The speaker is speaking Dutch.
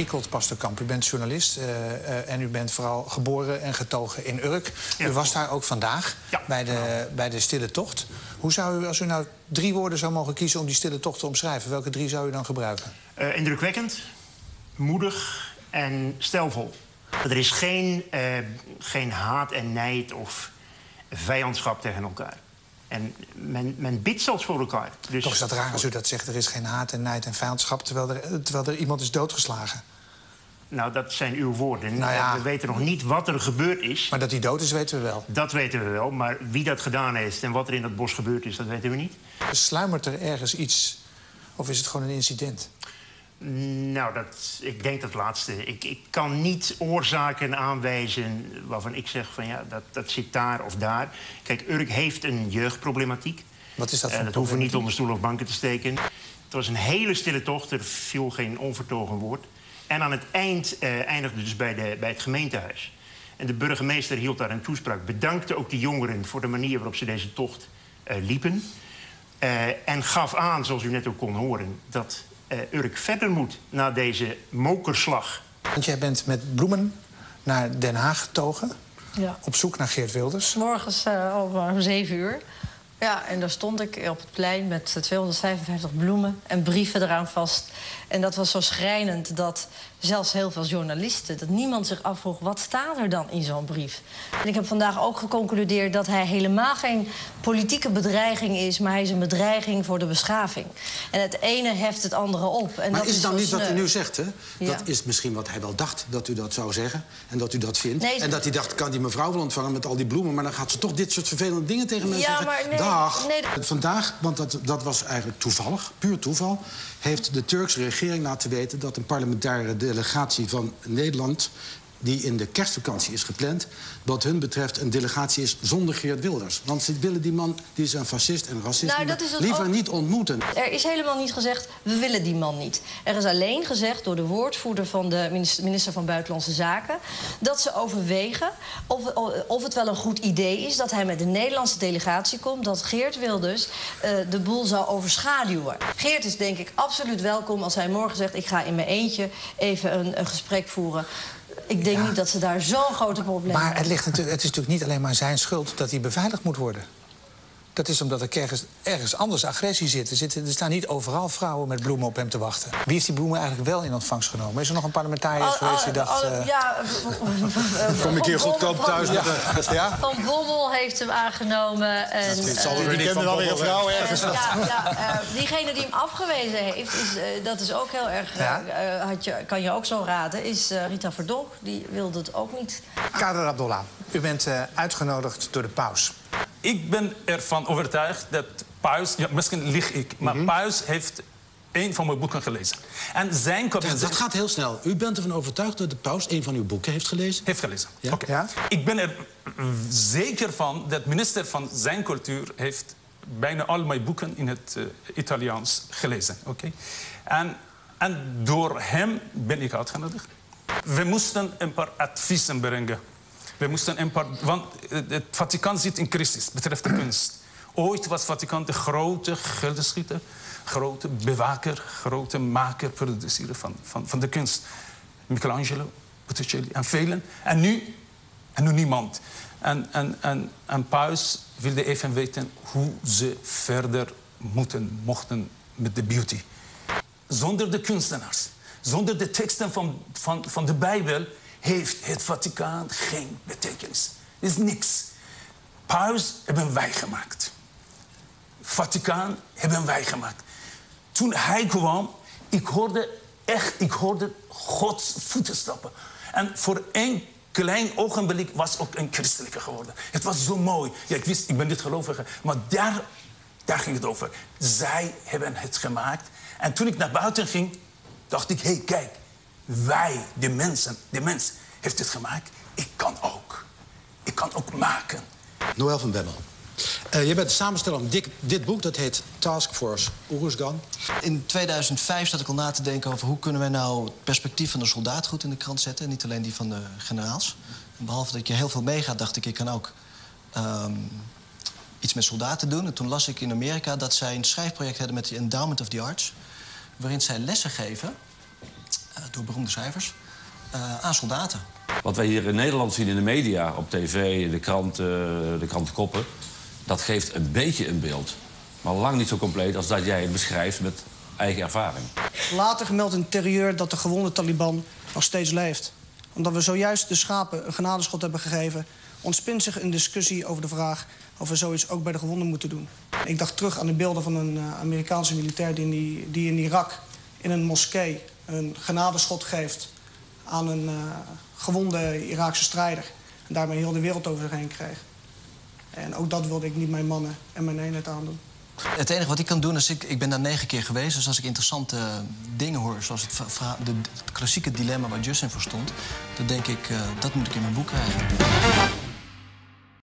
Riekold Pasterkamp. U bent journalist en u bent vooral geboren en getogen in Urk. Ja, u was daar ook vandaag bij de stille tocht. Hoe zou u, als u nou 3 woorden zou mogen kiezen om die stille tocht te omschrijven... welke 3 zou u dan gebruiken? Indrukwekkend, moedig en stijlvol. Er is geen haat en nijd of vijandschap tegen elkaar. En men bidt zelfs voor elkaar. Dus... Toch is dat raar als u dat zegt, er is geen haat en nijd en vijandschap... terwijl er iemand is doodgeslagen. Nou, dat zijn uw woorden. Nou ja. We weten nog niet wat er gebeurd is. Maar dat hij dood is, weten we wel. Dat weten we wel, maar wie dat gedaan heeft en wat er in dat bos gebeurd is, dat weten we niet. Sluimert er ergens iets, of is het gewoon een incident? Nou, ik denk dat laatste. Ik kan niet oorzaken aanwijzen waarvan ik zeg van ja, dat zit daar of daar. Kijk, Urk heeft een jeugdproblematiek. Wat is dat voor dat hoeven we niet onder stoel of banken te steken. Het was een hele stille tocht, er viel geen onvertogen woord. En aan het eind eindigde dus bij het gemeentehuis. En de burgemeester hield daar een toespraak. Bedankte ook de jongeren voor de manier waarop ze deze tocht liepen. En gaf aan, zoals u net ook kon horen, dat Urk verder moet na deze mokerslag. Want jij bent met bloemen naar Den Haag getogen. Ja. Op zoek naar Geert Wilders. Morgens om 7 uur. Ja, en daar stond ik op het plein met 255 bloemen en brieven eraan vast. En dat was zo schrijnend dat zelfs heel veel journalisten... dat niemand zich afvroeg, wat staat er dan in zo'n brief? En ik heb vandaag ook geconcludeerd dat hij helemaal geen politieke bedreiging is... maar hij is een bedreiging voor de beschaving. En het ene heft het andere op. En maar dat is het dan niet wat u nu zegt, hè? Ja. Dat is misschien wat hij wel dacht, dat u dat zou zeggen. En dat u dat vindt. Nee, en dat hij dacht, kan die mevrouw wel ontvangen met al die bloemen... maar dan gaat ze toch dit soort vervelende dingen tegen mij zeggen. Maar nee, dag. Nee, Vandaag, want dat was eigenlijk toevallig, puur toeval... heeft de Turkse regering laten weten dat een parlementaire delegatie van Nederland... die in de kerstvakantie is gepland... wat hun betreft een delegatie is zonder Geert Wilders. Want ze willen die man, die is een fascist en racist... Nou, dat is liever ook... niet ontmoeten. Er is helemaal niet gezegd, we willen die man niet. Er is alleen gezegd door de woordvoerder van de minister van Buitenlandse Zaken... dat ze overwegen of het wel een goed idee is... dat hij met de Nederlandse delegatie komt... dat Geert Wilders de boel zou overschaduwen. Geert is denk ik absoluut welkom als hij morgen zegt... ik ga in mijn eentje even een gesprek voeren... Ik denk niet dat ze daar zo'n grote probleem hebben. Maar het is natuurlijk niet alleen maar zijn schuld dat hij beveiligd moet worden. Dat is omdat er ergens anders agressie zit. Er staan niet overal vrouwen met bloemen op hem te wachten. Wie heeft die bloemen eigenlijk wel in ontvangst genomen? Is er nog een parlementariër geweest die dacht... Kom ik hier goedkoop thuis? Ja? Van Bommel heeft hem aangenomen. En, die kende wel weer een vrouw ergens. Diegene die hem afgewezen heeft, dat is ook heel erg... kan je ook zo raden, is Rita Verdonk. Die wilde het ook niet. Kader Abdollah, u bent uitgenodigd door de paus. Ik ben ervan overtuigd dat Paus... Ja, misschien lieg ik, maar Paus heeft een van mijn boeken gelezen. En zijn dat gaat heel snel. U bent ervan overtuigd dat de paus een van uw boeken heeft gelezen? Heeft gelezen, ja. Okay. Ja? Ik ben er zeker van dat de minister van zijn cultuur... heeft bijna al mijn boeken in het Italiaans gelezen. Okay? En door hem ben ik uitgenodigd. We moesten een paar adviezen brengen. We moesten een paar... Want het Vaticaan zit in crisis, betreft de kunst. Ooit was het Vaticaan de grote geldenschieter, grote bewaker, grote maker, produceren van de kunst. Michelangelo, Botticelli en velen. En nu niemand. En Paus wilde even weten hoe ze verder mochten met de beauty. Zonder de kunstenaars, zonder de teksten van de Bijbel... heeft het Vaticaan geen betekenis. Er is niks. Paus hebben wij gemaakt. Vaticaan hebben wij gemaakt. Toen hij kwam, ik hoorde Gods voeten stappen. En voor één klein ogenblik was ook een christelijke geworden. Het was zo mooi. Ja, ik ben niet gelovige, maar daar ging het over. Zij hebben het gemaakt. En toen ik naar buiten ging, dacht ik, hé, kijk. Wij, de mens, heeft het gemaakt. Ik kan ook. Ik kan ook maken. Noël van Bemmel. Je bent de samensteller van dit boek, dat heet Task Force Oeruzgan. In 2005 zat ik al na te denken over hoe kunnen wij nou het perspectief van de soldaat goed in de krant zetten. En niet alleen die van de generaals. En behalve dat je heel veel meegaat, dacht ik kan ook iets met soldaten doen. En toen las ik in Amerika dat zij een schrijfproject hadden met de Endowment of the Arts. Waarin zij lessen geven door beroemde schrijvers, aan soldaten. Wat wij hier in Nederland zien in de media, op tv, de krantenkoppen, dat geeft een beetje een beeld. Maar lang niet zo compleet als dat jij het beschrijft met eigen ervaring. Later gemeld in het interieur dat de gewonde Taliban nog steeds leeft. Omdat we zojuist de schapen een genadeschot hebben gegeven, ontspint zich een discussie over de vraag of we zoiets ook bij de gewonden moeten doen. Ik dacht terug aan de beelden van een Amerikaanse militair die in Irak in een moskee een genadeschot geeft aan een gewonde Iraakse strijder. En daarmee heel de wereld over zich heen kreeg. En ook dat wilde ik niet mijn mannen en mijn eenheid aandoen. Het enige wat ik kan doen is, ik ben daar 9 keer geweest. Dus als ik interessante dingen hoor, zoals het klassieke dilemma waar Justin voor stond, dan denk ik, dat moet ik in mijn boek krijgen.